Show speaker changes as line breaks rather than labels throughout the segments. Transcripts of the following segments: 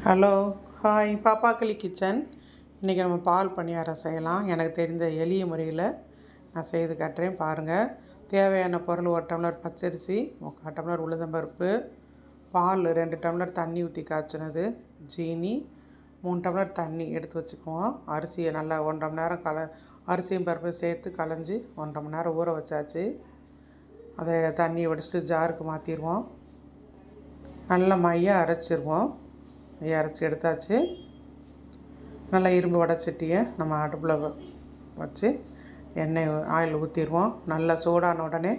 Hello, hi பாப்பாக்களி kitchen. இன்றைக்கி நம்ம பால் பணியாரம் செய்யலாம். எனக்கு தெரிந்த எளிய முறையில் நான் செய்து காட்டுறேன் பாருங்கள். தேவையான பொருள்: 1 டம்ளர் பச்சரிசி, 3/4 டம்ளர் உளுந்தம்பருப்பு, பால் 2 டம்ளர் தண்ணி ஊற்றி காய்ச்சினது, ஜீனி, 3 டம்ளர் தண்ணி எடுத்து வச்சுக்குவோம். அரிசியை நல்லா 1.5 மணி நேரம் அரிசியும் பருப்பையும் சேர்த்து களைஞ்சி 1.5 மணி நேரம் ஊற வச்சாச்சு. அதை தண்ணியை வடிச்சிட்டு ஜாருக்கு மாற்றிடுவோம். நல்லா மையாக அரைச்சிருவோம். அரைச்சி எடுத்தாச்சு. நல்லா இரும்பு வடைச்சட்டியை நம்ம அடுப்பில் வச்சு ஆயில் ஊற்றிடுவோம். நல்லா சூடான உடனே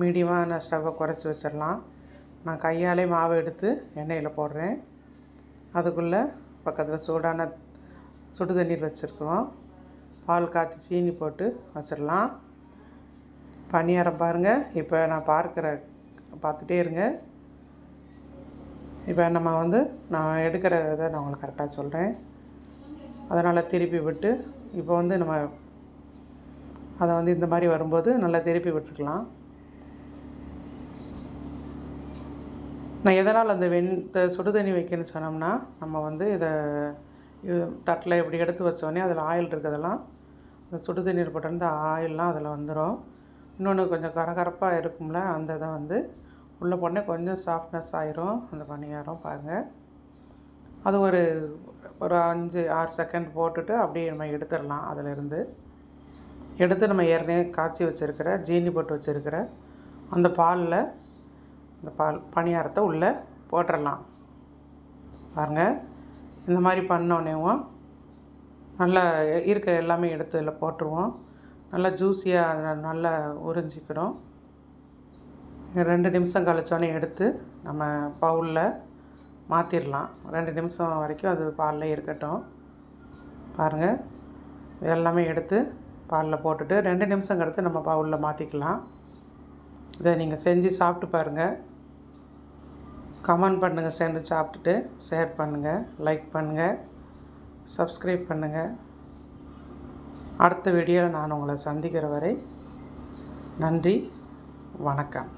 மீடியமான ஸ்டவ்வை குறைச்சி வச்சிடலாம். நான் கையாலே மாவை எடுத்து எண்ணெயில் போடுறேன். அதுக்குள்ளே பக்கத்தில் சூடான சுடு தண்ணீர் வச்சுருக்குறோம். பால் காய்ச்சி சீனி போட்டு வச்சிடலாம். பணியாரம் பாருங்கள். இப்போ நான் பார்த்துட்டே இருங்க. இப்போ நான் எடுக்கிற இதை நான் உங்களுக்கு கரெக்டாக சொல்கிறேன். அதனால் திருப்பி விட்டு இப்போ நம்ம அதை இந்த மாதிரி வரும்போது நல்லா திருப்பி விட்டுருக்கலாம். நான் எதனால் அந்த சுடு தண்ணி வைக்கணும்னு சொன்னோம்னா, நம்ம இதை தட்டில் இப்படி எடுத்து வச்சோடனே அதில் ஆயில் இருக்கிறதெல்லாம் இந்த சுடு தண்ணீர் போட்டிருந்த ஆயிலெலாம் அதில் வந்துடும். இன்னொன்று கொஞ்சம் கரகரப்பாக இருக்கும்ல, அந்த இதை உள்ளே போனால் கொஞ்சம் சாஃப்ட்னஸ் ஆயிரும் அந்த பணியாரம் பாருங்கள். அது ஒரு 5-6 செகண்ட் போட்டுட்டு அப்படியே நம்ம எடுத்துடலாம். அதிலிருந்து எடுத்து நம்ம ஏற்கனவே காய்ச்சி வச்சுருக்கிற ஜீனி போட்டு வச்சுருக்கிற அந்த பாலில் இந்த பணியாரத்தை உள்ளே போட்டுடலாம். பாருங்கள், இந்த மாதிரி பண்ணோடனேவும் நல்லா இருக்கிற எல்லாமே எடுத்து இதில் போட்டுருவோம். நல்லா ஜூஸியாக நல்லா உறிஞ்சிக்கிடும். 2 நிமிஷம் கழிச்சோன்னே எடுத்து நம்ம பவுலில் மாற்றிடலாம். 2 நிமிஷம் வரைக்கும் அது பாலில் இருக்கட்டும். பாருங்கள், எல்லாமே எடுத்து பாலில் போட்டுட்டு 2 நிமிஷம் கழித்து நம்ம பவுலில் மாற்றிக்கலாம். இதை நீங்கள் செஞ்சு சாப்பிட்டு பாருங்கள். கமெண்ட் பண்ணுங்கள். செஞ்சு சாப்பிட்டுட்டு ஷேர் பண்ணுங்கள், லைக் பண்ணுங்கள், சப்ஸ்கிரைப் பண்ணுங்கள். அடுத்த வீடியோவில் நான் உங்களை சந்திக்கிற வரை நன்றி, வணக்கம்.